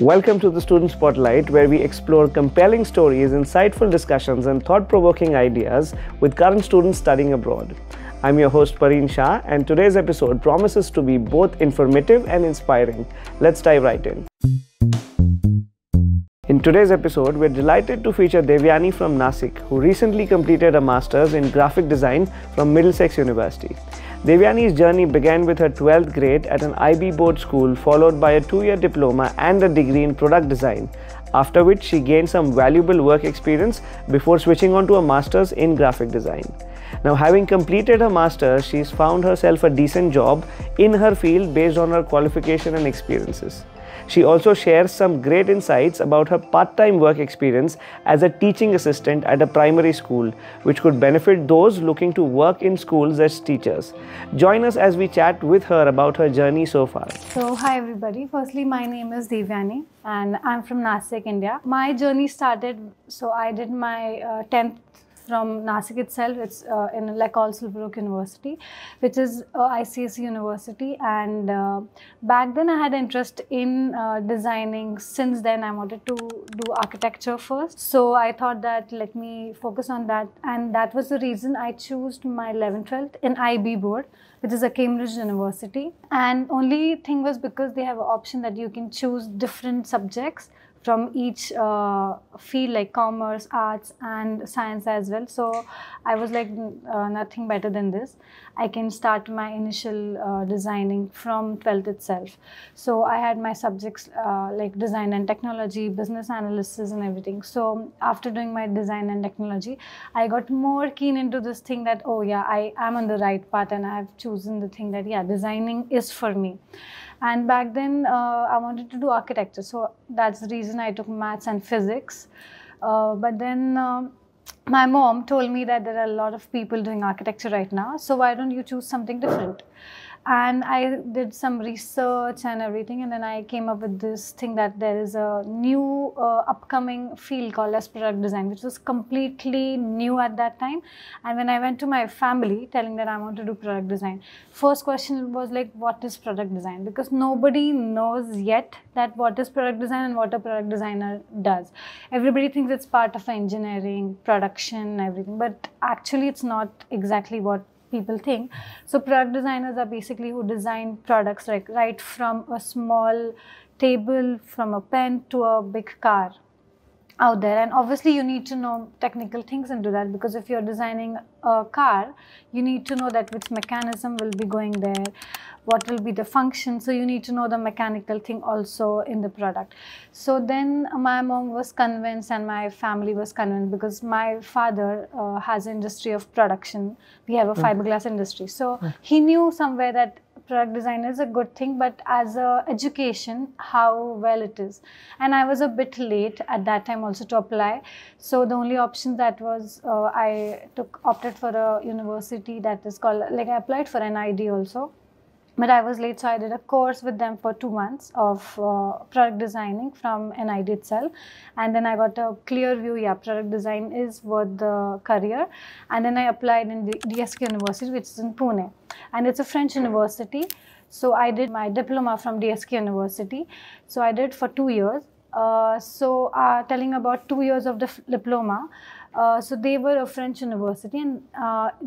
Welcome to the Student Spotlight, where we explore compelling stories, insightful discussions, and thought provoking ideas with current students studying abroad. I'm your host Pareen Shah, and today's episode promises to be both informative and inspiring. Let's dive right in. In today's episode, we're delighted to feature Devyani from Nasik, who recently completed a master's in graphic design from Middlesex University. Devyani's journey began with her 12th grade at an IB board school, followed by a 2-year diploma and a degree in product design, after which she gained some valuable work experience before switching on to a master's in graphic design. Now, having completed her master's, she's found herself a decent job in her field based on her qualification and experiences. She also shares some great insights about her part-time work experience as a teaching assistant at a primary school, which could benefit those looking to work in schools as teachers. Join us as we chat with her about her journey so far. So, hi everybody. Firstly, my name is Devyani and I'm from Nasik, India. My journey started, I did my 10th from Nasik itself. It's in L'École Silverbrook University, which is ICSE university, and back then I had interest in designing. Since then I wanted to do architecture first, so I thought that let me focus on that, and that was the reason I chose my 11th 12th in IB board, which is a Cambridge University. And only thing was because they have an option that you can choose different subjects from each field, like commerce, arts and science as well. So I was like, nothing better than this. I can start my initial designing from 12th itself. So I had my subjects like design and technology, business analysis and everything. So after doing my design and technology, I got more keen into this thing that, oh yeah, I am on the right path and I have chosen the thing that, yeah, designing is for me. And back then, I wanted to do architecture. So that's the reason I took maths and physics. But then my mom told me that there are a lot of people doing architecture right now. So why don't you choose something different? And I did some research and everything, and then I came up with this thing that there is a new upcoming field called as product design, which was completely new at that time. And when I went to my family telling that I want to do product design, first question was like, what is product design? Because nobody knows yet that what is product design and what a product designer does. Everybody thinks it's part of engineering, production, everything, but actually it's not exactly what people think. So product designers are basically who design products, like right from a small table, from a pen to a big car out there. And obviously you need to know technical things into that, because if you're designing a car, you need to know that which mechanism will be going there, what will be the function. So you need to know the mechanical thing also in the product. So then my mom was convinced and my family was convinced, because my father has an industry of production. We have a fiberglass industry. So he knew somewhere that product design is a good thing, but as a education, how well it is. And I was a bit late at that time also to apply. So the only option that was, I opted for a university that is called, like I applied for NID also. But I was late, so I did a course with them for 2 months of product designing from NID itself. And then I got a clear view, yeah, product design is worth the career. And then I applied in the DSK University, which is in Pune. And it's a French university. So I did my diploma from DSK University. So I did for 2 years. Telling about 2 years of the diploma, so they were a French university, and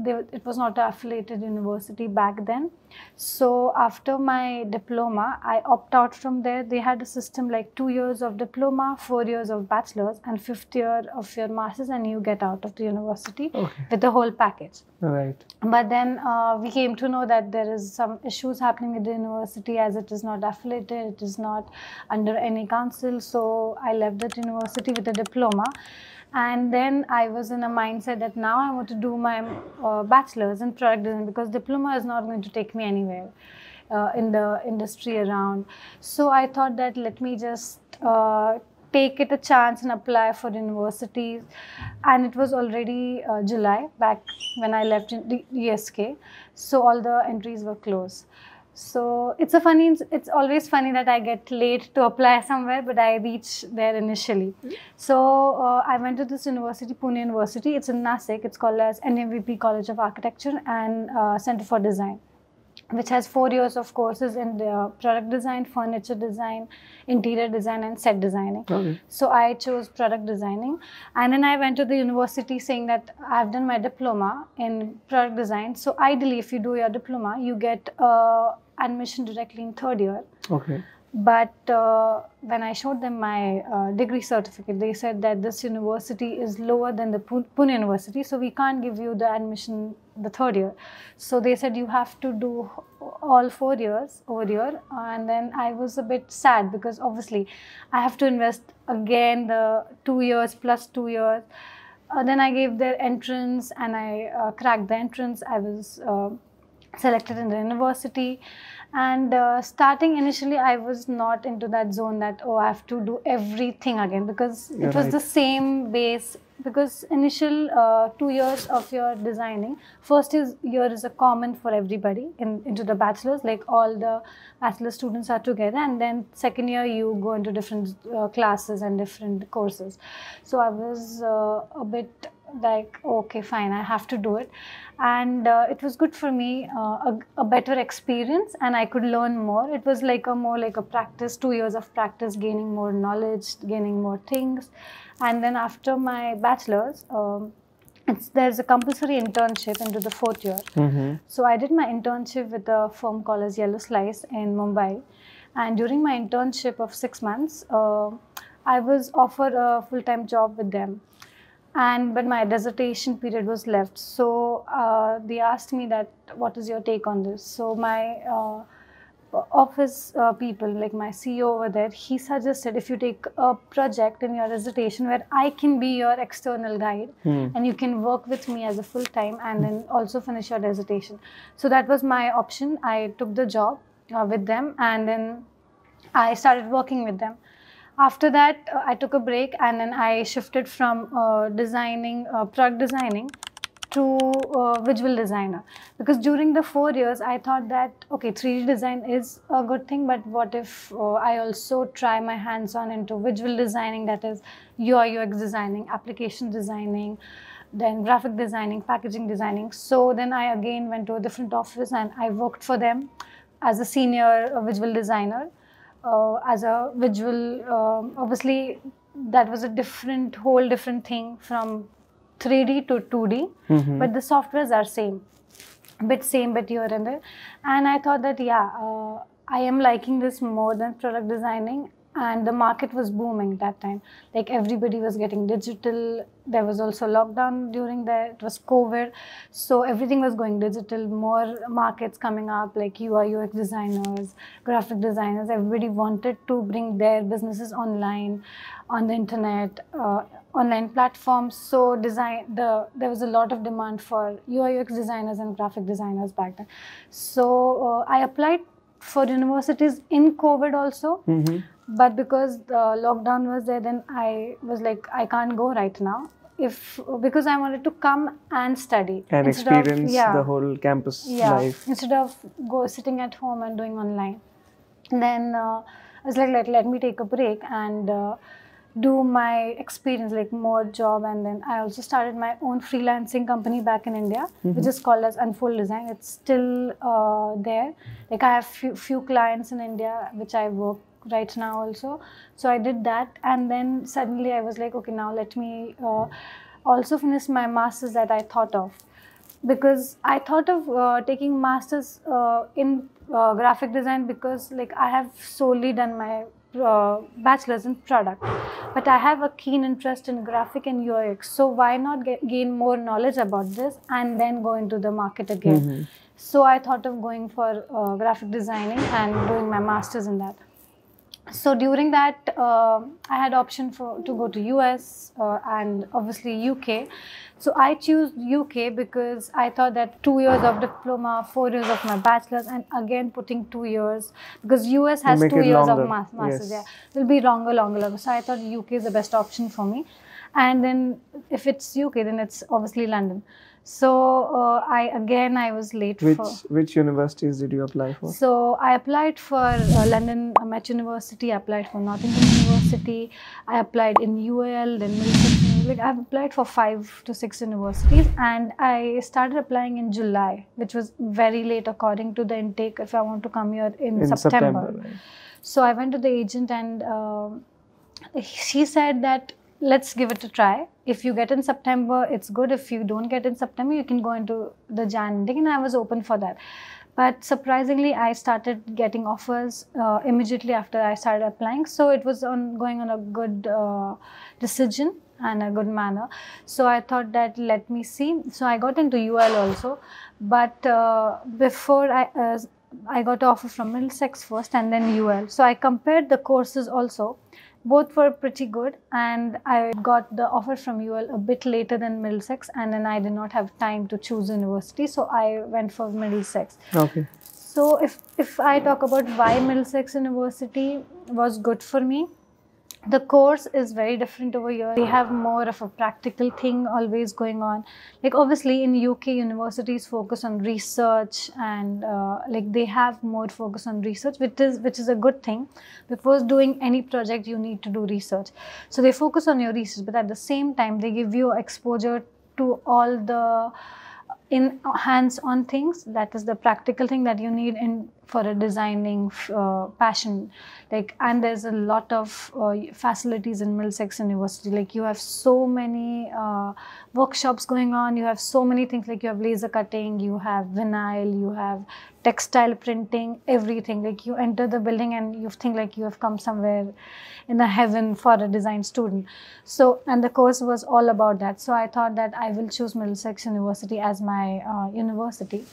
it was not an affiliated university back then. So after my diploma, I opted out from there. They had a system like 2 years of diploma, 4 years of bachelor's, and 5th year of your master's, and you get out of the university with the whole package. Right. But then we came to know that there is some issues happening with the university, as it is not affiliated, it is not under any council. So I left that university with a diploma. And then I was in a mindset that now I want to do my bachelor's in product design, because diploma is not going to take me anywhere in the industry around. So I thought that let me just take it a chance and apply for universities. And it was already July back when I left in DSK. So all the entries were closed. So it's always funny that I get late to apply somewhere, but I reach there initially. So I went to this university, Pune University. It's in Nasik. It's called as NMVP College of Architecture and Center for Design. which has 4 years of courses in the product design, furniture design, interior design, and set designing. Okay. So I chose product designing, and then I went to the university saying that I've done my diploma in product design. So ideally, if you do your diploma, you get admission directly in 3rd year. Okay. But when I showed them my degree certificate, they said that this university is lower than the Pune University, so we can't give you the admission the 3rd year. So they said you have to do all 4 years over here. And then I was a bit sad because obviously I have to invest again the 2 years plus 2 years. Then I gave their entrance and I cracked the entrance. I was selected in the university. And starting initially, I was not into that zone that, oh, I have to do everything again, because it was the same base. Because initial 2 years of your designing, first year is a common for everybody into the bachelor's, like all the bachelor students are together, and then 2nd year you go into different classes and different courses. So I was a bit like, okay, fine, I have to do it. And it was good for me, a better experience, and I could learn more. It was like more like a practice, 2 years of practice, gaining more knowledge, gaining more things. And then after my bachelor's, there's a compulsory internship into the 4th year. So I did my internship with a firm called as Yellow Slice in Mumbai. And during my internship of 6 months, I was offered a full-time job with them. But my dissertation period was left. So they asked me that, what is your take on this? So my office people, like my CEO over there, he suggested if you take a project in your dissertation where I can be your external guide and you can work with me as a full-time and then also finish your dissertation. So that was my option. I took the job with them, and then I started working with them. After that, I took a break, and then I shifted from product designing to visual designer, because during the 4 years I thought that, okay, 3D design is a good thing, but what if I also try my hands on into visual designing, that is UI UX designing, application designing, then graphic designing, packaging designing. So then I again went to a different office and I worked for them as a senior visual designer. As a visual, obviously that was a whole different thing from 3D to 2D, but the softwares are same, bit here and there. And I thought that, yeah, I am liking this more than product designing. And the market was booming that time. Like everybody was getting digital. There was also lockdown during that. It was COVID. So everything was going digital. More markets coming up, like UI UX designers, graphic designers. Everybody wanted to bring their businesses online, on the internet, online platforms. So there was a lot of demand for UI UX designers and graphic designers back then. So I applied for universities in COVID also. But because the lockdown was there, then I was like, I can't go right now. Because I wanted to come and study. And experience the whole campus life. Instead of sitting at home and doing online. And then I was like, let me take a break and do my experience, like more job. And then I also started my own freelancing company back in India, which is called as Unfold Design. It's still there. Like I have few clients in India, which I work right now also. So I did that, and then suddenly I was like, okay, now let me also finish my masters that I thought of, because I thought of taking masters in graphic design, because like I have solely done my bachelor's in product, but I have a keen interest in graphic and UX. So why not gain more knowledge about this and then go into the market again? So I thought of going for graphic designing and doing my masters in that. So during that, I had option to go to US and obviously UK. So I chose UK because I thought that 2 years of diploma, 4 years of my bachelor's, and again putting 2 years, because US has 2 years of masters. Yes. Yeah, it will be longer. So I thought UK is the best option for me. And then if it's UK, then it's obviously London. So I was late. Which universities did you apply for? So I applied for London Met University. I applied for Nottingham University. I applied in UAL, then Middlesex like I've applied for 5 to 6 universities, and I started applying in July, which was very late according to the intake if I want to come here in September. Right. So I went to the agent, and she said that let's give it a try. If you get in September, it's good. If you don't get in September, you can go into the Jan intake, and I was open for that. But surprisingly, I started getting offers immediately after I started applying. So it was going on a good decision and a good manner. So I thought that let me see. So I got into UL also. But before I got an offer from Middlesex first and then UL. So I compared the courses also. Both were pretty good, and I got the offer from UL a bit later than Middlesex, and then I did not have time to choose university, so I went for Middlesex. Okay. So if I talk about why Middlesex University was good for me, the course is very different over here. They have more of a practical thing always going on. Like obviously in UK, universities focus on research, and like they have more focus on research, which is a good thing. Before doing any project, you need to do research. So they focus on your research, but at the same time, they give you exposure to all the in hands-on things. That is the practical thing that you need in for a designing passion. Like, and there's a lot of facilities in Middlesex University. Like you have so many workshops going on, you have so many things, like you have laser cutting, you have vinyl, you have textile printing, everything. Like you enter the building and you think like you have come somewhere in a heaven for a design student. So, and the course was all about that. So I thought that I will choose Middlesex University as my university.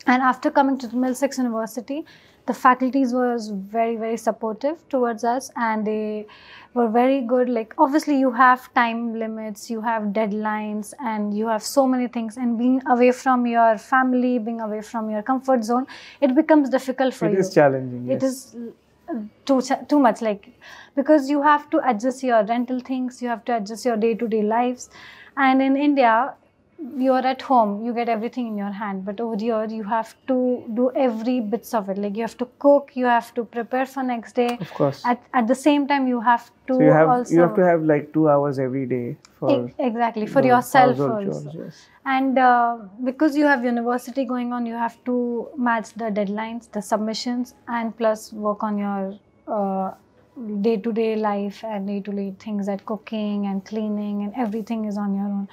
And after coming to Middlesex University, the faculties was very, very supportive towards us, and they were very good. Like obviously you have time limits, you have deadlines, and you have so many things, and being away from your family, being away from your comfort zone, it becomes difficult for you. It is challenging, yes. It is too much, like, because you have to adjust your rental things, you have to adjust your day-to-day lives. And in India, you're at home, you get everything in your hand, but over here you have to do every bits of it. Like you have to cook, you have to prepare for next day. Of course. At the same time, you have to so you have to have like 2 hours every day for exactly for yourself also. Chores, yes. And because you have university going on, you have to match the deadlines, the submissions, and plus work on your day-to-day life and day-to-day things like cooking and cleaning, and everything is on your own.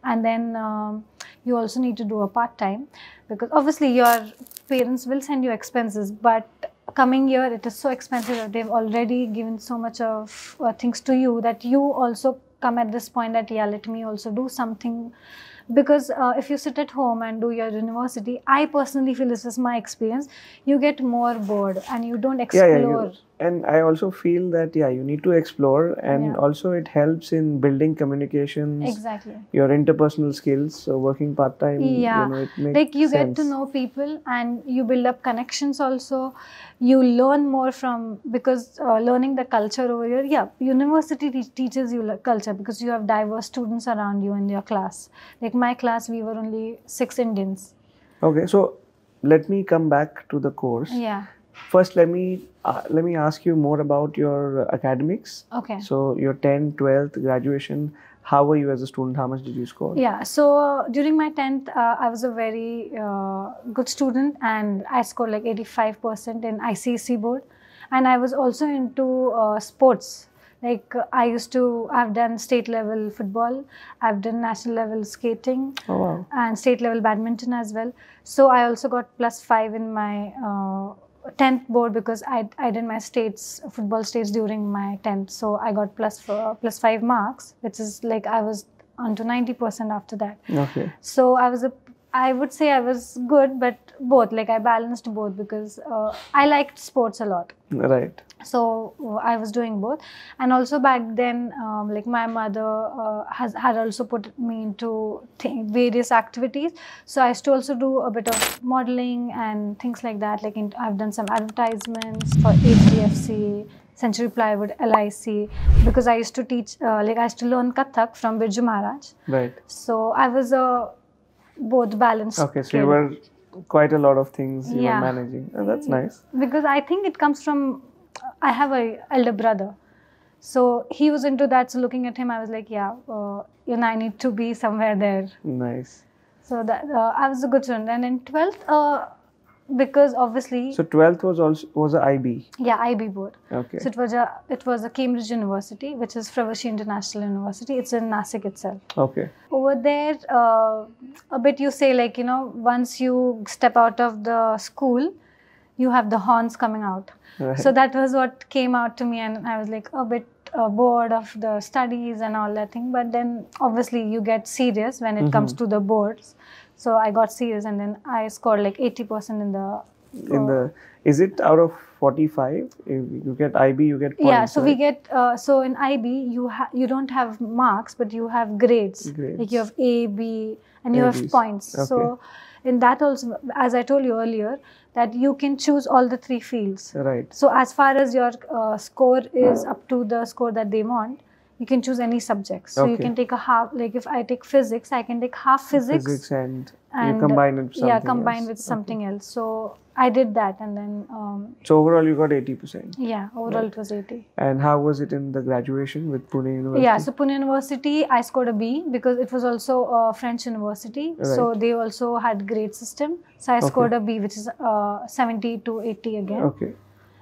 And then you also need to do a part-time, because obviously your parents will send you expenses, but coming here it is so expensive that they've already given so much of things to you that you also come at this point that yeah, let me also do something. Because if you sit at home and do your university, I personally feel, this is my experience, you get more bored and you don't explore. And I also feel that you need to explore, and also it helps in building communications, exactly, your interpersonal skills. So working part-time, it makes like you sense. get to know people and you build up connections also. You learn more from, because learning the culture over here, university teaches you culture, because you have diverse students around you in your class. Like my class, we were only 6 Indians. Okay, so let me come back to the course. Yeah. First, let me ask you more about your academics. Okay. So your 10th, 12th, graduation, how were you as a student? How much did you score? Yeah, so during my 10th, I was a very good student, and I scored like 85% in ICSE board. And I was also into sports. Like I've done state level football, I've done national level skating, and state level badminton as well. So I also got +5 in my 10th board, because I did my football states during my 10th. So I got +5 marks, which is like I was on to 90% after that. Okay. So I would say I was good, but both, like I balanced both, because I liked sports a lot. Right. So I was doing both. And also back then, like my mother had also put me into various activities. So I used to also do a bit of modeling and things like that. Like I've done some advertisements for HDFC, Century Plywood, LIC, because I used to teach, I used to learn Kathak from Birju Maharaj. Right. So I was both balanced. Okay, so you were quite a lot of things you were managing. Oh, that's nice. Because I think it comes from, I have an elder brother. So he was into that. So looking at him, I was like, yeah, I need to be somewhere there. Nice. So that I was a good student. And in 12th, because obviously. So 12th was a IB. Yeah, IB board. Okay. So it was a Cambridge University, which is Fravashi International University. It's in Nasik itself. Okay. Over there, a bit you say like, once you step out of the school, you have the horns coming out. Right. So that was what came out to me, and I was like a bit bored of the studies and all that thing. But then obviously you get serious when it comes to the boards. So I got serious, and then I scored like 80% in the. Is it out of 45? If you get IB, you get points. Yeah, so right? we get so in IB you don't have marks, but you have grades. Like you have A, B, and you have points. Okay. So in that also, as I told you earlier, that you can choose all the 3 fields. Right. So as far as your score is up to the score that they want, you can choose any subject. So you can take a half, like if I take physics, I can take half physics and you combine it with something combine with something else. So I did that, and then so overall you got 80%. Yeah, overall it was 80. And how was it in the graduation with Pune University? Yeah, so Pune University I scored a B because it was also a French university. Right. So they also had grade system. So I scored a B, which is 70 to 80 again. Okay.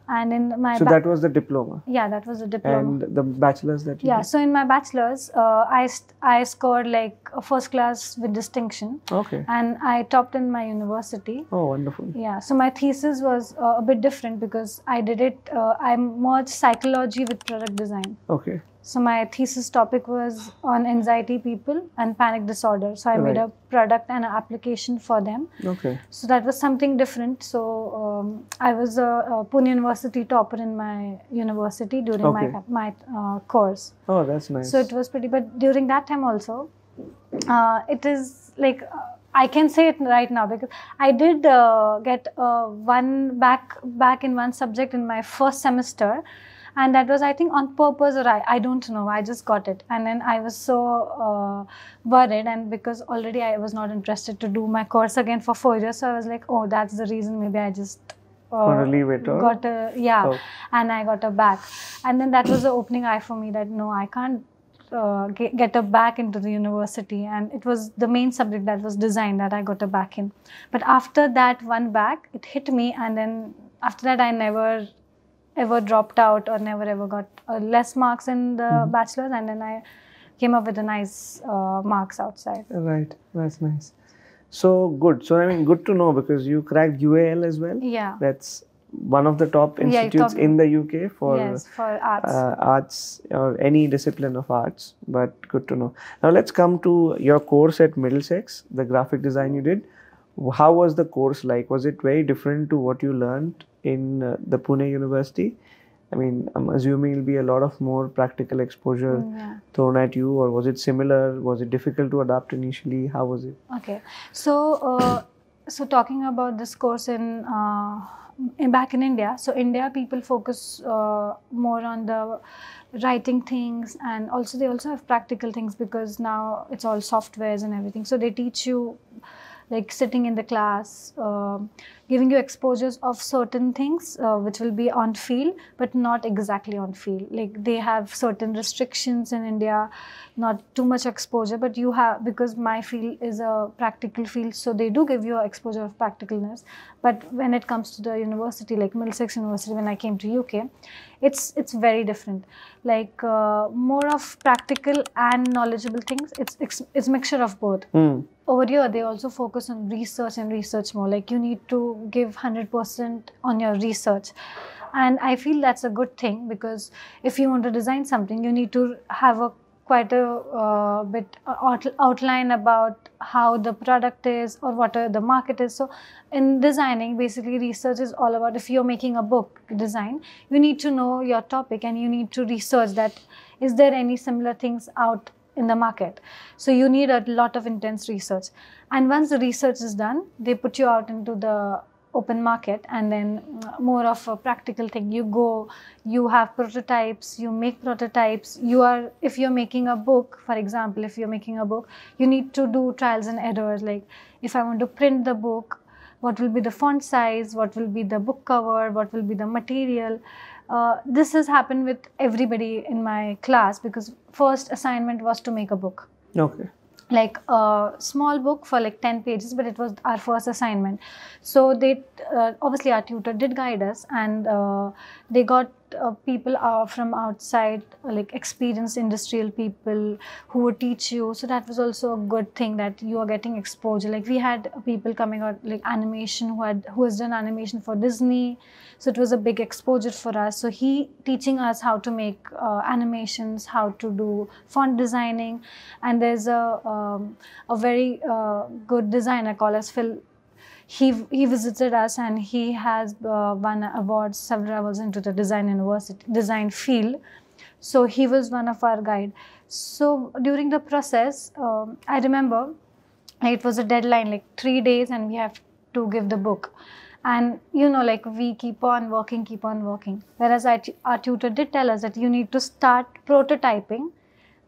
And in my that was the diploma. Yeah, that was the diploma. And the bachelor's that you did? So in my bachelor's, I scored like a first class with distinction. Okay. And I topped in my university. Oh, wonderful. Yeah. So my thesis was a bit different because I did it. I merged psychology with product design. Okay. So my thesis topic was on anxiety people and panic disorder. So I made a product and an application for them. Okay. So that was something different. So I was a Pune University topper in my university during my course. Oh, that's nice. So it was pretty. But during that time also, it is like I can say it right now because I did get one back in one subject in my first semester. And that was, I think, on purpose, or I don't know. I just got it. And then I was so worried. And because already I was not interested to do my course again for 4 years. So I was like, oh, that's the reason. Maybe I just want to leave it, or? And I got a back. And then that was the opening eye for me that, no, I can't get a back into the university. And it was the main subject that was design that I got a back in. But after that one back, it hit me. And then after that, I never ever dropped out or never ever got less marks in the bachelor's, and then I came up with a nice marks outside. Right, that's nice. So good. So I mean, good to know because you cracked UAL as well. Yeah. That's one of the top institutes in the UK for arts or any discipline of arts. But good to know. Now let's come to your course at Middlesex, the graphic design you did. How was the course like? Was it very different to what you learned in the Pune University? I mean, I'm assuming it'll be a lot of more practical exposure thrown at you, or was it similar? Was it difficult to adapt initially? How was it? Okay, so so talking about this course in back in India, so India people focus more on the writing things, and also they also have practical things because now it's all softwares and everything. So they teach you like sitting in the class, giving you exposures of certain things which will be on field, but not exactly on field. Like they have certain restrictions in India, not too much exposure, but you have, because my field is a practical field, so they do give you an exposure of practicalness. But when it comes to the university, like Middlesex University, when I came to UK, it's very different. Like more of practical and knowledgeable things. It's mixture of both. Over here, they also focus on research and research more. Like you need to give 100% on your research. And I feel that's a good thing because if you want to design something, you need to have quite a bit outline about how the product is or what the market is. So in designing, basically research is all about, if you're making a book design, you need to know your topic and you need to research that, is there any similar things out in the market? So you need a lot of intense research. And once the research is done, they put you out into the open market, and then more of a practical thing. You go, you have prototypes, you make prototypes. If you're making a book, for example, if you're making a book, you need to do trials and errors. Like if I want to print the book, what will be the font size, what will be the book cover, what will be the material, This has happened with everybody in my class because first assignment was to make a book. Okay. Like a small book for like 10 pages, but it was our first assignment. So they obviously our tutor did guide us, and they got people from outside, like experienced industrial people who would teach you. So that was also a good thing, that you are getting exposure. Like we had people coming out like animation who has done animation for Disney. So it was a big exposure for us. So he teaching us how to make animations, how to do font designing, and there's a very good designer called as Phil. He visited us, and he has won awards, several awards into the design field. So he was one of our guide. So during the process, I remember it was a deadline, like 3 days, and we have to give the book. And you know, like we keep on working. Whereas our tutor did tell us that you need to start prototyping,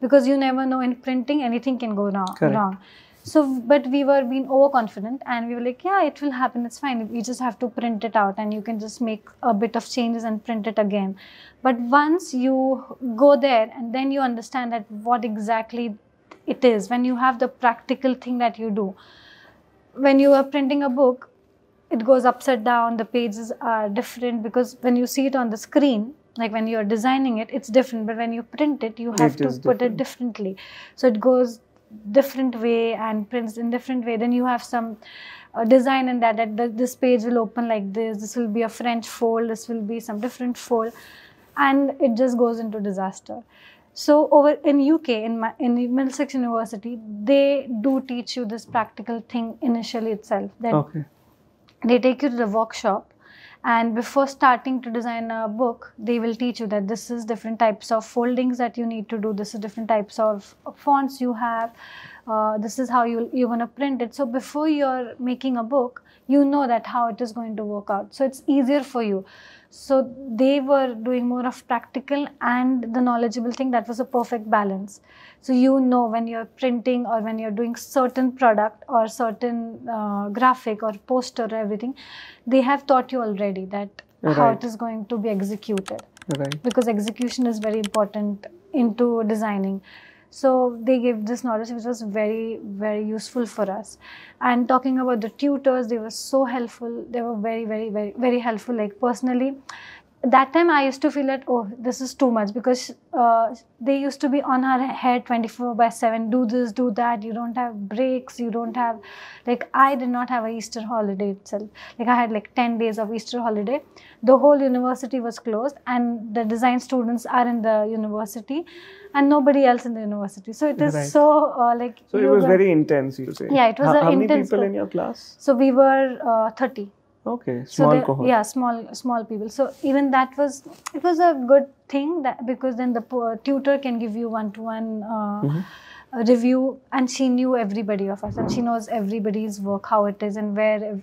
because you never know, in printing anything can go wrong. So, but we were being overconfident, and we were like, yeah, it will happen, it's fine. We just have to print it out, and you can just make a bit of changes and print it again. But once you go there, and then you understand that what exactly it is, when you have the practical thing that you do. When you are printing a book, it goes upside down, the pages are different, because when you see it on the screen, like when you're designing it, it's different, but when you print it, you have to put it differently. So it goes different way and prints in different way. Then you have some design in that this page will open like this will be a French fold, this will be some different fold, and it just goes into disaster. So over in UK, in Middlesex University, they do teach you this practical thing initially itself. That they take you to the workshop, and before starting to design a book, they will teach you that this is different types of foldings that you need to do. This is different types of fonts you have. This is how you're going to print it. So before you're making a book, you know that how it is going to work out. So it's easier for you. So they were doing more of practical and the knowledgeable thing. That was a perfect balance. So you know when you're printing or when you're doing certain product or certain graphic or poster or everything, they have taught you already that how it is going to be executed. Because execution is very important into designing. So they gave this knowledge, which was very, very useful for us. And talking about the tutors, they were so helpful. They were very, very, very, very helpful. Like personally, that time I used to feel that, oh, this is too much, because they used to be on our head 24/7, do this, do that, you don't have breaks, you don't have, like I did not have an Easter holiday itself. Like I had like 10 days of Easter holiday. The whole university was closed, and the design students are in the university and nobody else in the university. So it is so like... So it was very intense, you say? Yeah, it was How many people in your class? So we were 30. Okay, small cohort. Yeah, small people. So even that was, it was a good thing, that because then the tutor can give you one-to-one review, and she knew everybody of us, and she knows everybody's work, how it is, and where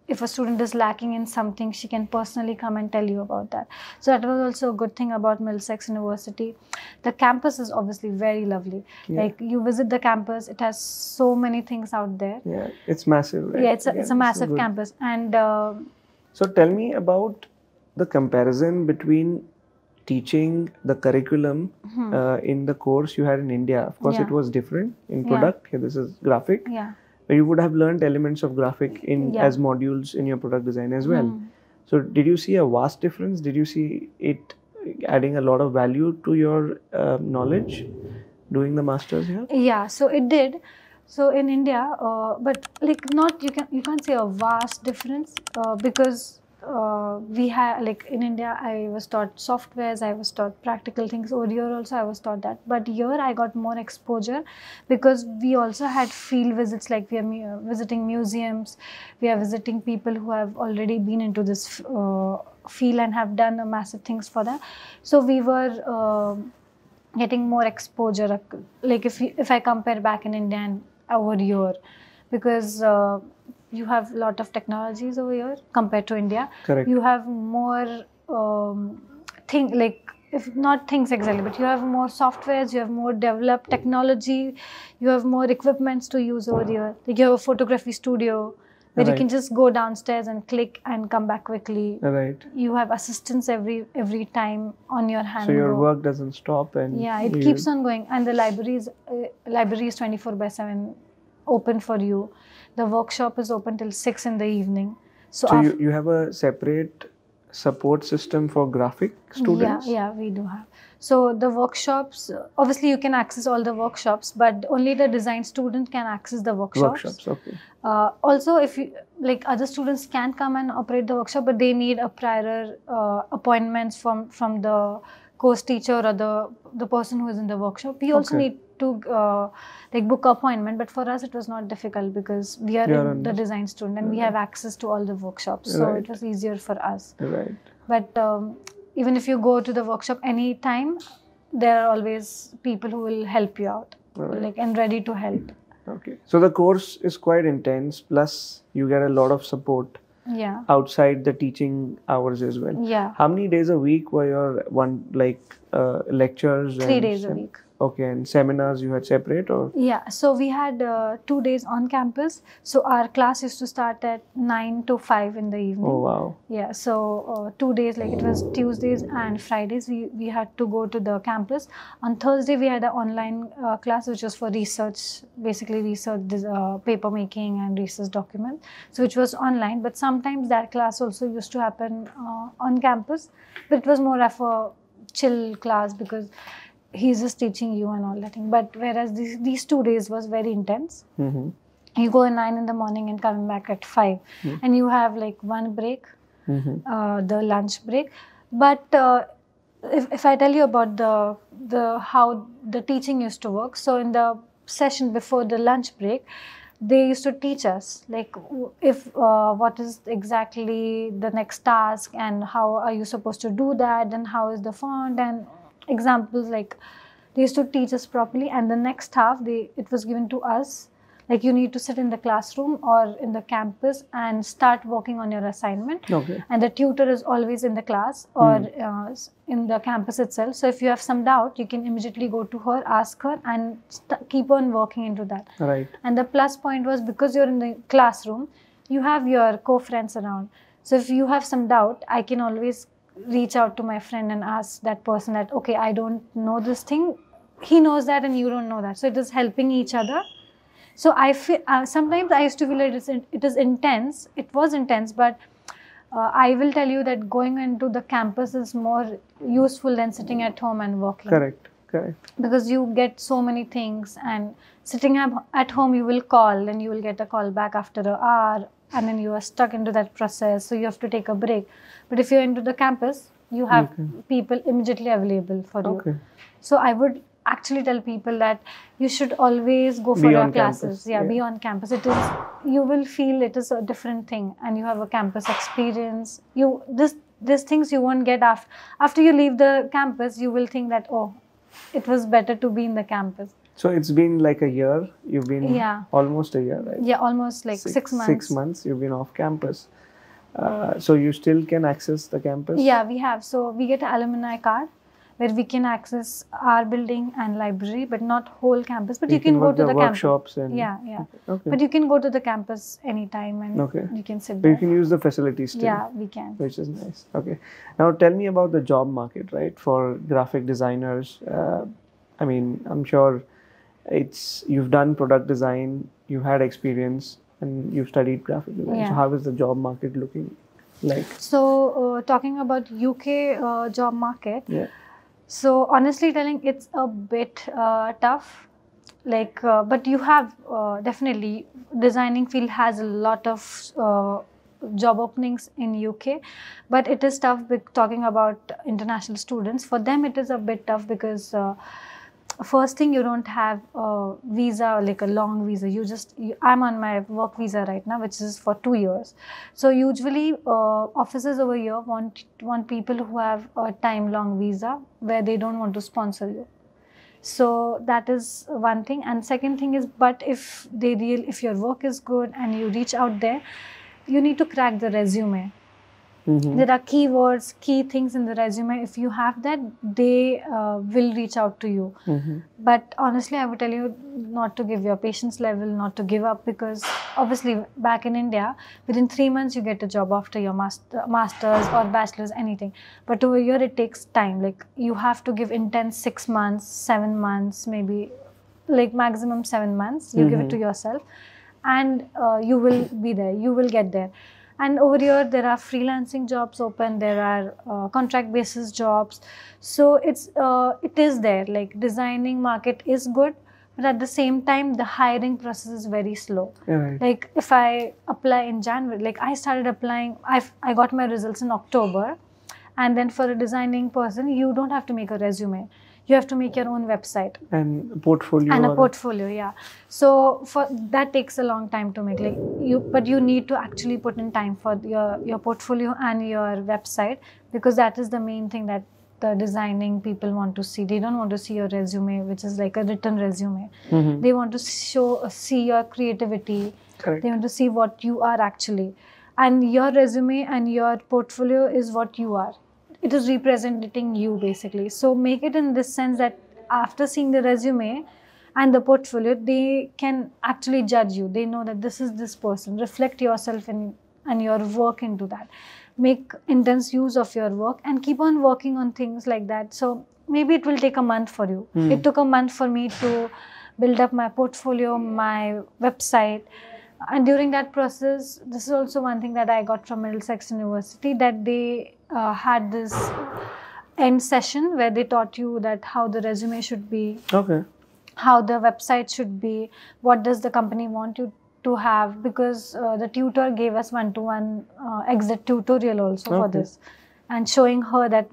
if a student is lacking in something, she can personally come and tell you about that. So that was also a good thing about Middlesex University. The campus is obviously very lovely. Yeah. Like you visit the campus, it has so many things out there. Yeah, it's massive, right? Yeah, it's a massive campus. And so tell me about the comparison between teaching the curriculum in the course you had in India. Of course, it was different in product. Here, this is graphic. Yeah. But you would have learned elements of graphic in as modules in your product design as well. So did you see a vast difference? Did you see it adding a lot of value to your knowledge doing the masters here? Yeah, so it did. So in India, but like not, you can't say a vast difference because we had, like in India, I was taught softwares, I was taught practical things. Over here also I was taught that. But here I got more exposure because we also had field visits, like we are visiting museums, we are visiting people who have already been into this field and have done massive things for that. So we were getting more exposure, like if I compare back in India and over here, because you have a lot of technologies over here compared to India. Correct. You have more if not things exactly, but you have more softwares, you have more developed technology, you have more equipments to use over here. Like you have a photography studio, where you Right. can just go downstairs and click and come back quickly. Right. You have assistance every time on your hand. So your go. work doesn't stop, and Yeah, it you- keeps on going, and the library is 24/7 open for you. The workshop is open till 6 in the evening. So, So you have a separate support system for graphic students? yeah, we do have. So the workshops, obviously you can access all the workshops, but only the design student can access the workshops. Workshops, okay. Also, if you like, other students can come and operate the workshop, but they need a prior appointments from the course teacher or the person who is in the workshop. We also Okay. need to like book appointment, but for us it was not difficult because we are the design student and we have access to all the workshops, so it was easier for us. Right. But even if you go to the workshop anytime, there are always people who will help you out, like, and ready to help. Okay. So the course is quite intense, plus you get a lot of support Yeah. outside the teaching hours as well. Yeah. How many days a week were your lectures? 3 days a week. Okay, and seminars you had separate, or? Yeah, so we had 2 days on campus. So our class used to start at 9 to 5 in the evening. Oh wow. Yeah, so 2 days, like it was Tuesdays and Fridays, we had to go to the campus. On Thursday, we had an online class which was for research, basically research, paper making and research documents. So which was online, but sometimes that class also used to happen on campus. But it was more of a chill class because he's just teaching you and all that thing. But whereas these 2 days was very intense. Mm-hmm. You go at 9 in the morning and come back at 5. And you have like one break, the lunch break. But if I tell you about the how the teaching used to work, so in the session before the lunch break, they used to teach us like if what is exactly the next task and how are you supposed to do that and how is the font and examples, like they used to teach us properly. And the next half it was given to us, like you need to sit in the classroom or in the campus and start working on your assignment. Okay. And the tutor is always in the class or in the campus itself. So if you have some doubt, you can immediately go to her, ask her, and keep on working into that. Right. And the plus point was because you're in the classroom, you have your co-friends around. So if you have some doubt, I can always reach out to my friend and ask that person that, okay, I don't know this thing. He knows that and you don't know that. So it is helping each other. So I feel sometimes I used to feel it is intense. It was intense, but I will tell you that going into the campus is more useful than sitting at home and working. Correct. Because you get so many things, and sitting at home you will call and you will get a call back after an hour, and then you are stuck into that process, so you have to take a break. But if you're into the campus, you have people immediately available for you. Okay. So I would actually tell people that you should always go for your classes. Yeah, be on campus. You will feel it is a different thing, and you have a campus experience. These things you won't get after you leave the campus. You will think that, oh, it was better to be in the campus. So it's been like a year. You've been almost a year, right? Yeah, almost like 6 months. 6 months you've been off campus. So you still can access the campus? Yeah, we have. So we get an alumni card where we can access our building and library, but not whole campus. But you can go to the workshops campus. And Yeah. Okay. But you can go to the campus anytime and you can sit So there. you can use the facilities still. Yeah, we can. Which is nice. Okay. Now tell me about the job market, right? For graphic designers. I mean, I'm sure you've done product design, you had experience, and you've studied graphic design. Yeah. So how is the job market looking like? So talking about UK job market. Yeah. So honestly telling, it's a bit tough. Like, but you have definitely designing field has a lot of job openings in UK, but it is tough talking about international students. For them, it is a bit tough because first thing, you don't have a visa, like a long visa. I'm on my work visa right now, which is for 2 years. So usually offices over here want people who have a time-long visa where they don't want to sponsor you. So that is one thing. And second thing is, but if your work is good and you reach out there, you need to crack the resume. There are keywords, key things in the resume. If you have that, they will reach out to you. But honestly, I would tell you not to give your patience level, not to give up, because obviously back in India, within 3 months you get a job after your master's or bachelor's, anything. But over here it takes time. Like you have to give intense 6 months, 7 months, maybe like maximum 7 months. You give it to yourself, and you will be there. You will get there. And over here, there are freelancing jobs open. There are contract basis jobs. So it is there. Like designing market is good, but at the same time, the hiring process is very slow. Right. Like if I apply in January, like I started applying, I got my results in October, and then for a designing person, you don't have to make a resume. You have to make your own website and a portfolio. And a portfolio, yeah. So for that takes a long time to make. Like but you need to actually put in time for your portfolio and your website, because that is the main thing that the designing people want to see. They don't want to see your resume, which is like a written resume. They want to see your creativity. Correct. They want to see what you are actually, and your resume and your portfolio is what you are. It is representing you basically. So make it in this sense that after seeing the resume and the portfolio, they can actually judge you. They know that this is this person. Reflect yourself and your work into that. Make intense use of your work and keep on working on things like that. So maybe it will take a month for you. It took a month for me to build up my portfolio, my website. And during that process, this is also one thing that I got from Middlesex University, that they had this end session where they taught you that how the resume should be, how the website should be, what does the company want you to have, because the tutor gave us one-to-one exit tutorial also for this, and showing her that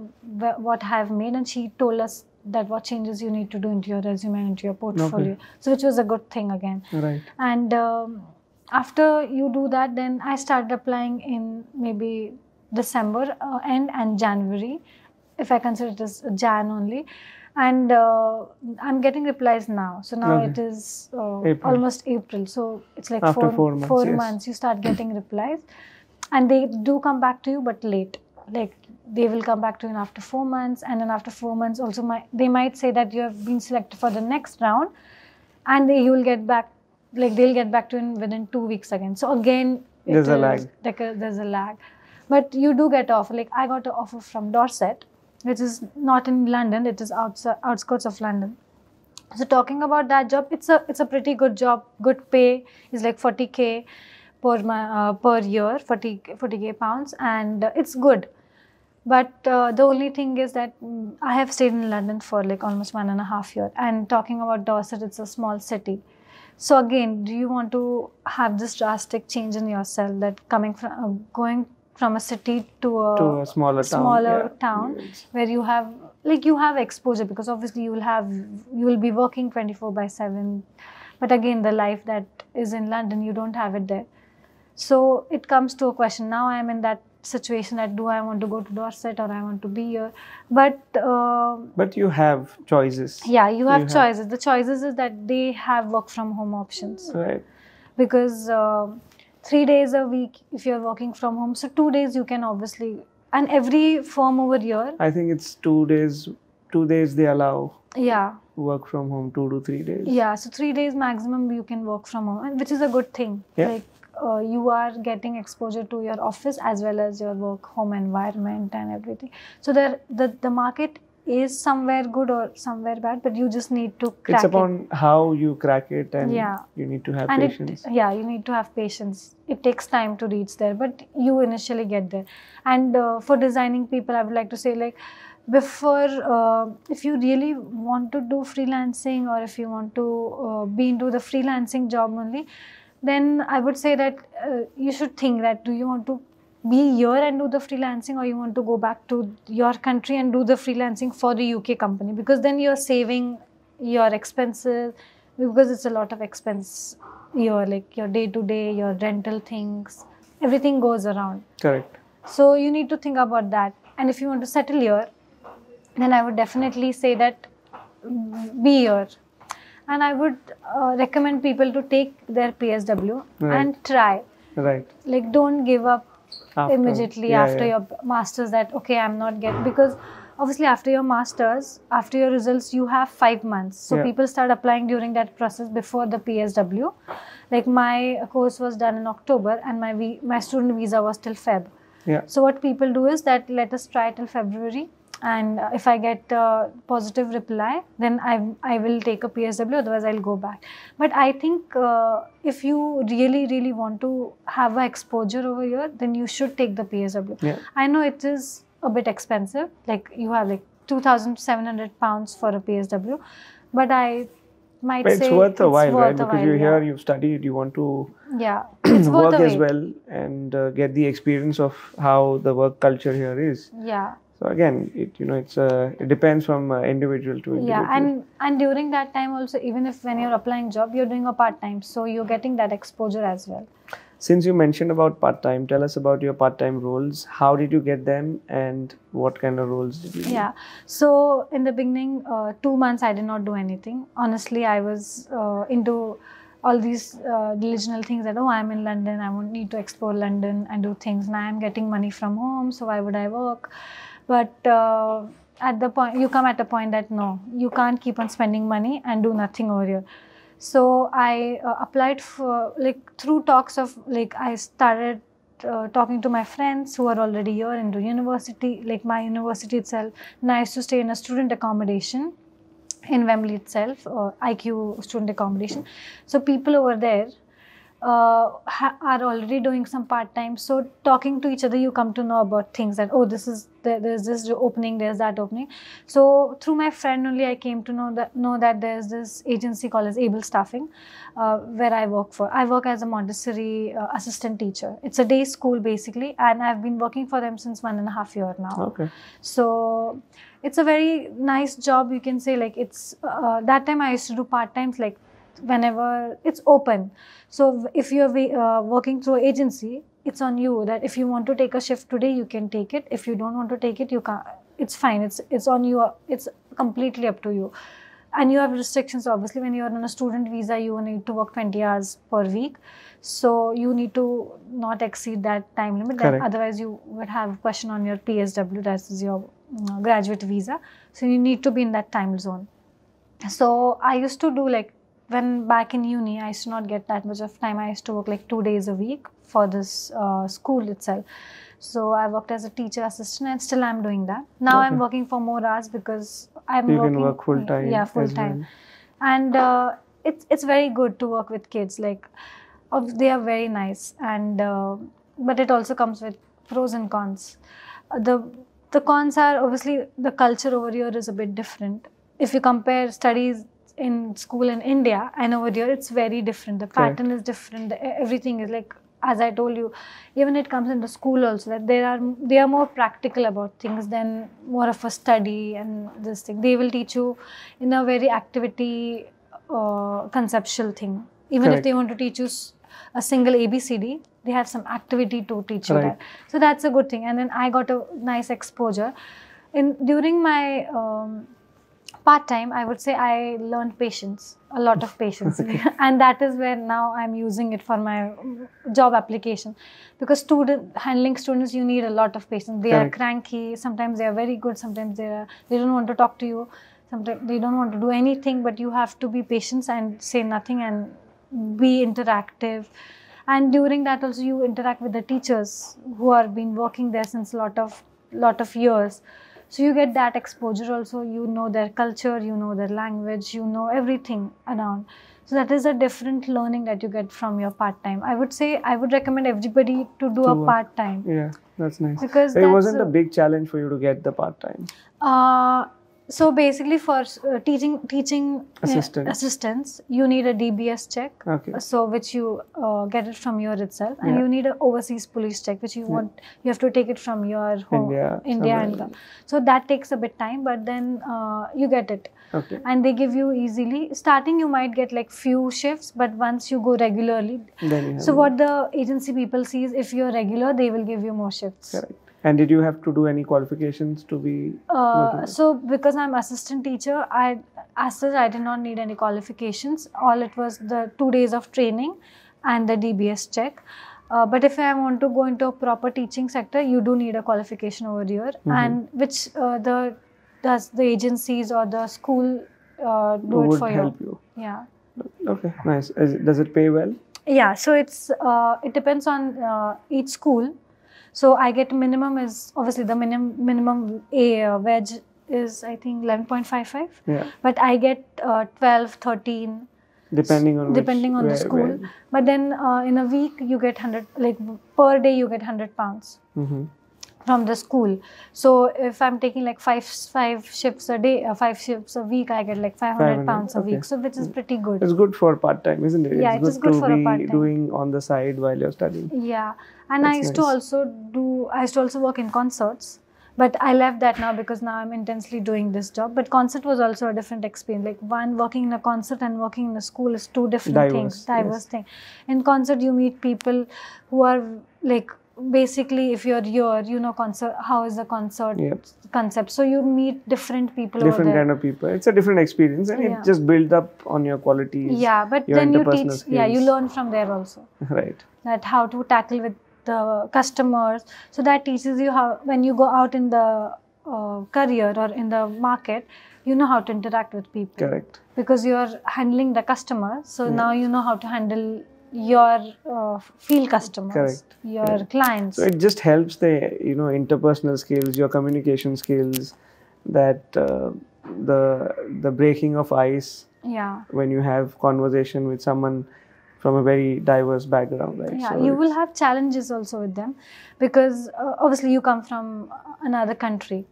what I have made, and she told us that what changes you need to do into your resume and into your portfolio. So which was a good thing again. Right. And after you do that, then I started applying in maybe December end and January, if I consider it as Jan only. And I'm getting replies now. So now it is almost April. So it's like after 4 months you start getting replies. And they do come back to you, but late. Like they will come back to you after 4 months. And then after 4 months also, they might say that you have been selected for the next round. And you will get back, like they'll get back to you within 2 weeks again. So again, there's a lag. There's a lag. But you do get offer. Like I got an offer from Dorset, which is not in London. It is outskirts of London. So talking about that job, it's a pretty good job. Good pay is like 40k per year, 40k pounds, and it's good. But the only thing is that I have stayed in London for like almost 1.5 years. And talking about Dorset, it's a small city. So again, do you want to have this drastic change in yourself, that coming from going from a city to a smaller town where you have exposure, because obviously you will be working 24/7, but again the life that is in London, you don't have it there. So it comes to a question. Now I am in that situation that do I want to go to Dorset or I want to be here, but you have choices. Yeah, you have choices. The choices is that they have work from home options, right? Because 3 days a week if you're working from home, so 2 days you can obviously, and every firm over here, I think it's 2 days. 2 days they allow. Yeah. Work from home 2 to 3 days. Yeah, so 3 days maximum you can work from home, which is a good thing. Yeah. Like you are getting exposure to your office as well as your work home environment and everything. So the market is somewhere good or somewhere bad, but you just need to crack it. It's upon how you crack it, and you need to have patience. You need to have patience. It takes time to reach there, but you initially get there. And for designing people, I would like to say, like, before, if you really want to do freelancing, or if you want to be into the freelancing job only, then I would say that you should think that do you want to be here and do the freelancing, or you want to go back to your country and do the freelancing for the UK company, because then you're saving your expenses, because it's a lot of expense here, like your day-to-day, your rental things, everything goes around. Correct. So you need to think about that. And if you want to settle here, then I would definitely say that be here. And I would recommend people to take their PSW and try. Right. Like, don't give up immediately after your masters that okay, I'm not getting, because obviously after your masters, after your results, you have 5 months. So people start applying during that process before the PSW. Like my course was done in October and my student visa was till Feb. So what people do is that let us try till February, and if I get a positive reply, then I will take a PSW, otherwise I'll go back. But I think if you really want to have a exposure over here, then you should take the PSW. I know it is a bit expensive, like you have like £2,700 for a PSW, but I might say it's worth a while, right? Because you're here, you've studied, you want to it's work as well and get the experience of how the work culture here is. So again, it depends from individual to individual. And during that time also, even if when you're applying job, you're doing a part-time, so you're getting that exposure as well. Since you mentioned about part-time, tell us about your part-time roles. How did you get them and what kind of roles did you do? So in the beginning, 2 months I did not do anything. Honestly, I was into all these delusional things that, oh, I'm in London, I won't need to explore London and do things, and I'm getting money from home, so why would I work? But at the point, you come at a point that no, you can't keep on spending money and do nothing over here. So I applied for, like, through talks of, like, I started talking to my friends who are already here into university, like my university itself. And I used to stay in a student accommodation in Wembley itself, IQ student accommodation. So people over there are already doing some part-time, so talking to each other, you come to know about things that, oh, there's this opening, there's that opening. So through my friend only I came to know that there's this agency called as Able Staffing, where I work for. I work as a Montessori assistant teacher. It's a day school basically, and I've been working for them since 1.5 years now. So it's a very nice job, you can say. Like, it's that time I used to do part-times, like whenever it's open. So if you're working through agency, it's on you that if you want to take a shift today, you can take it. If you don't want to take it, you can't. It's fine. It's on you. It's completely up to you. And you have restrictions. Obviously, when you're on a student visa, you need to work 20 hours per week. So you need to not exceed that time limit. Then otherwise, you would have a question on your PSW, that is your graduate visa. So you need to be in that time zone. So I used to do, like, when back in uni, I used to not get that much of time. I used to work like 2 days a week for this school itself. So I worked as a teacher assistant, and still I'm doing that. Now I'm working for more hours because I'm working. You can work full time. Yeah, full time. Well. And it's very good to work with kids. Like, they are very nice, and but it also comes with pros and cons. The cons are obviously the culture over here is a bit different. If you compare studies in school in India and over here, it's very different. The pattern is different. Everything is, like, as I told you, even it comes in the school also, that they are more practical about things than more of a study and this thing. They will teach you in a very activity conceptual thing. Even if they want to teach you a single ABCD, they have some activity to teach you that. So that's a good thing. And then I got a nice exposure. During my part-time, I would say I learned patience, a lot of patience. And that is where now I'm using it for my job application. Because handling students, you need a lot of patience. They are cranky, sometimes they are very good, sometimes they don't want to talk to you, sometimes they don't want to do anything, but you have to be patient and say nothing and be interactive. And during that also, you interact with the teachers who have been working there since a lot of years. So you get that exposure also. You know their culture, you know their language, you know everything around. So that is a different learning that you get from your part-time. I would say I would recommend everybody to do a part-time. Yeah, that's nice. Because it wasn't a big challenge for you to get the part-time. So basically, for teaching assistants, you need a DBS check. So which you get it from your itself, and you need an overseas police check, which you have to take it from your home, India, and so that takes a bit time, but then you get it. And they give you easily. Starting, you might get like few shifts, but once you go regularly, so what the agency people see is if you're regular, they will give you more shifts. And did you have to do any qualifications to be? So because I'm assistant teacher, as such I did not need any qualifications. All it was the 2 days of training and the DBS check. But if I want to go into a proper teaching sector, you do need a qualification over here, and which the agencies or the school do it would for help you. Yeah. Okay, nice. Does it pay well? Yeah, so it depends on each school. So I get minimum is obviously the minimum wage is I think 11.55. Yeah. But I get 12, 13. Depending on the school. But then in a week you get 100, like per day you get £100 from the school. So if I'm taking like five shifts a day, 5 shifts a week, I get like £500 a week. So which is pretty good. It's good for part-time, isn't it? Yeah, it's good for a part-time. Doing on the side while you're studying. Yeah, and I used to also work in concerts. But I left that now because now I'm intensely doing this job. But concert was also a different experience. Like working in a concert and working in a school is two different things. Diverse thing. In concert, you meet people who are like, basically, if you're here, you know concert, how is the concert concept. So you meet different people over there. Different kind of people. It's a different experience and it just builds up on your qualities. Yeah, but then you teach, skills. Yeah, you learn from there also. Right. That how to tackle with the customers. So that teaches you how, when you go out in the career or in the market, you know how to interact with people. Correct. Because you're handling the customer. So now you know how to handle your field customers, your clients. So it just helps the interpersonal skills, your communication skills, that the breaking of ice. Yeah. When you have conversation with someone from a very diverse background, right? Yeah, so you will have challenges also with them, because obviously you come from another country.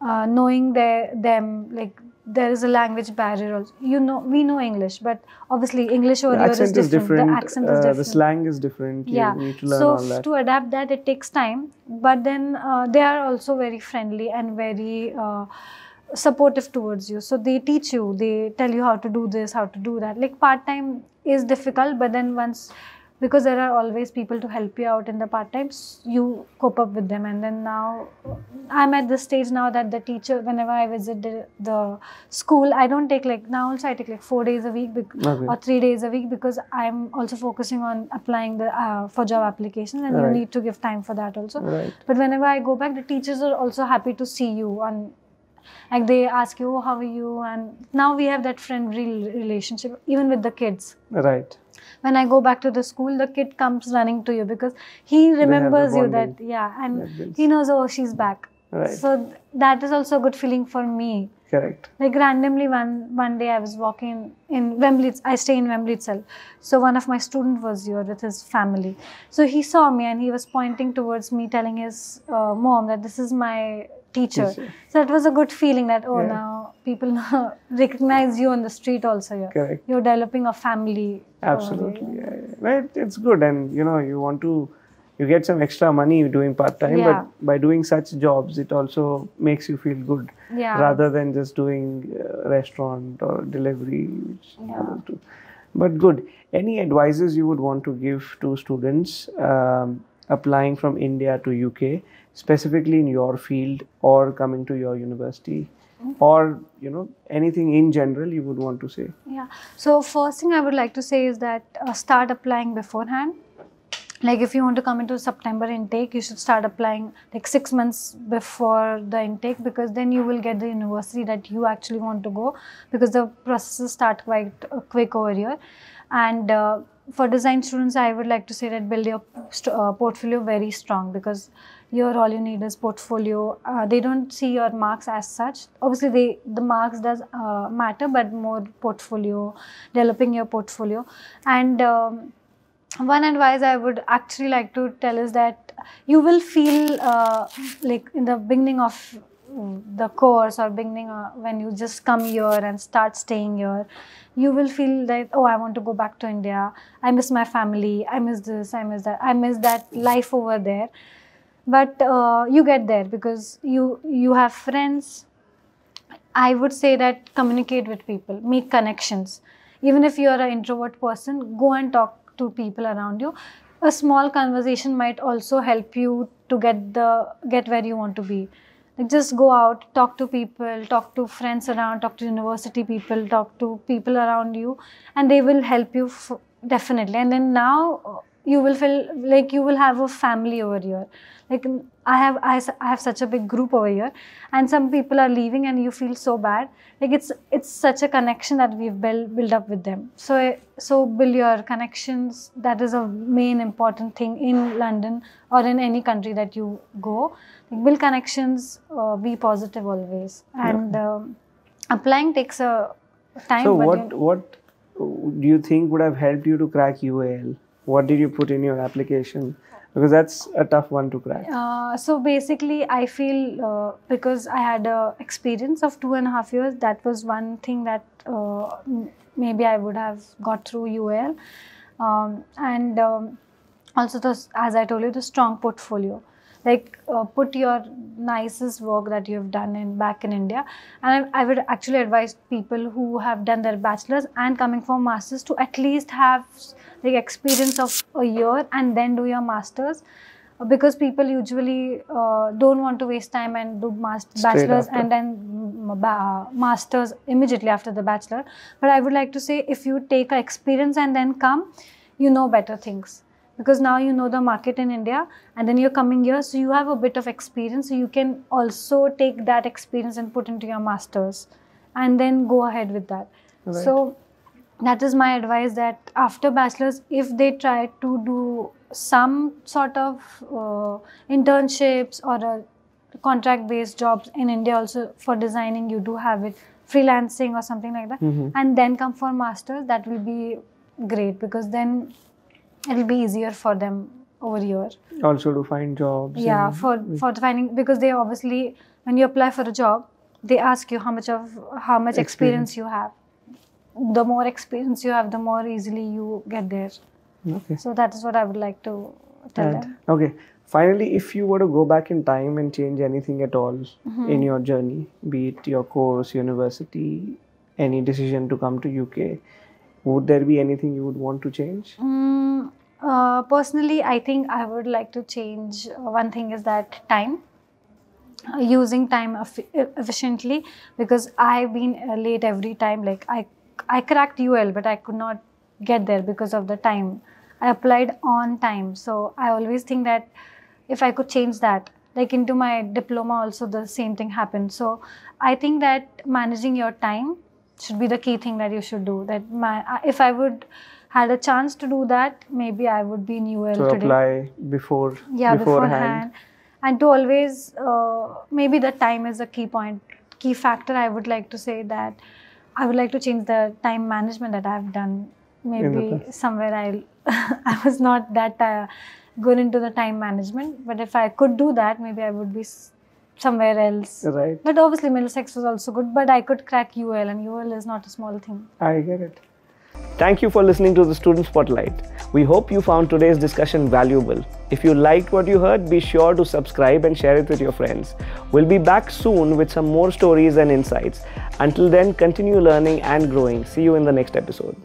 Knowing them, like there is a language barrier also. We know English, but obviously English over here is different. The accent is different. The slang is different. Yeah. You need to learn all that. So to adapt that, it takes time. But then they are also very friendly and very supportive towards you. So they teach you, they tell you how to do this, how to do that. Like part-time is difficult, but then because there are always people to help you out in the part-times, you cope up with them. And then now I'm at the stage now that the teacher, whenever I visit the school, I don't take now also I take 4 days a week or 3 days a week, because I'm also focusing on applying for job applications, and you need to give time for that also. But whenever I go back, the teachers are also happy to see you, and like they ask you, oh, how are you? And now we have that friendly relationship even with the kids. Right. When I go back to the school, the kid comes running to you because he remembers you and he knows, oh, she's back. Right. So that is also a good feeling for me. Correct. Like randomly one day I was walking in Wembley. I stay in Wembley itself. So one of my students was here with his family. So he saw me and he was pointing towards me, telling his mom that this is my teacher. So it was a good feeling that, now people recognize you on the street also here. Correct. You're developing a family. Absolutely. Right. It's good, and you get some extra money doing part-time, but by doing such jobs, it also makes you feel good, rather than just doing restaurant or delivery, which others do. But good. Any advices you would want to give to students applying from India to UK, specifically in your field or coming to your university, or anything in general you would want to say? Yeah. So first thing I would like to say is that start applying beforehand. Like if you want to come into September intake, you should start applying 6 months before the intake, because then you will get the university that you actually want to go, because the processes start quite quick over here. And for design students, I would like to say that build your portfolio very strong, because here all you need is portfolio. They don't see your marks as such. Obviously the marks does matter, but more portfolio, developing your portfolio. And one advice I would actually like to tell is that you will feel like in the beginning of the course or beginning when you just come here and start staying here, you will feel that, oh, I want to go back to India. I miss my family. I miss this. I miss that. I miss that life over there. But you get there because you have friends. I would say that communicate with people, make connections. Even if you are an introvert person, go and talk to people around you. A small conversation might also help you to get where you want to be. Like just go out, talk to people, talk to friends around, talk to university people, talk to people around you, and they will help you definitely. And then now you will feel like you will have a family over here. Like I have such a big group over here, and some people are leaving and you feel so bad. Like it's such a connection that we've built up with them. So build your connections. That is a main important thing in London or in any country that you go. Like build connections, be positive always, and applying takes a time. So what do you think would have helped you to crack UAL? What did you put in your application? Because that's a tough one to crack. So basically, I feel because I had a experience of 2.5 years, that was one thing that maybe I would have got through UAL. And also, as I told you, the strong portfolio. Like put your nicest work that you have done back in India. And I would actually advise people who have done their bachelor's and coming for masters to at least have the experience of a year and then do your masters, because people usually don't want to waste time and do bachelor's and then masters immediately after the bachelor. But I would like to say, if you take an experience and then come, you know better things. Because now you know the market in India, and then you're coming here, so you have a bit of experience, so you can also take that experience and put into your masters and then go ahead with that. Right. So that is my advice, that after bachelor's, if they try to do some sort of internships or contract based jobs in India also for designing, you do have it, freelancing or something like that, and then come for masters, that will be great, because then it will be easier for them over here. Also to find jobs. Yeah, for finding, because they obviously, when you apply for a job, they ask you how much experience you have. The more experience you have, the more easily you get there. Okay. So that is what I would like to tell them. Okay. Finally, if you were to go back in time and change anything at all in your journey, be it your course, university, any decision to come to UK, would there be anything you would want to change? Personally, I think I would like to change one thing, is that time. Using time efficiently, because I've been late every time. Like I cracked UL, but I could not get there because of the time. I applied on time. So I always think that if I could change that, like into my diploma also the same thing happened. So I think that managing your time should be the key thing that you should do. That if I would had a chance to do that, maybe I would be in UL today. To apply beforehand. And to always, maybe the time is a key factor. I would like to say that I would like to change the time management that I've done. Maybe somewhere I was not that good into the time management. But if I could do that, maybe I would be somewhere else. Right. But obviously Middlesex was also good, but I could crack UL, and UL is not a small thing. I get it. Thank you for listening to the Student Spotlight. We hope you found today's discussion valuable. If you liked what you heard, be sure to subscribe and share it with your friends. We'll be back soon with some more stories and insights. Until then, continue learning and growing. See you in the next episode.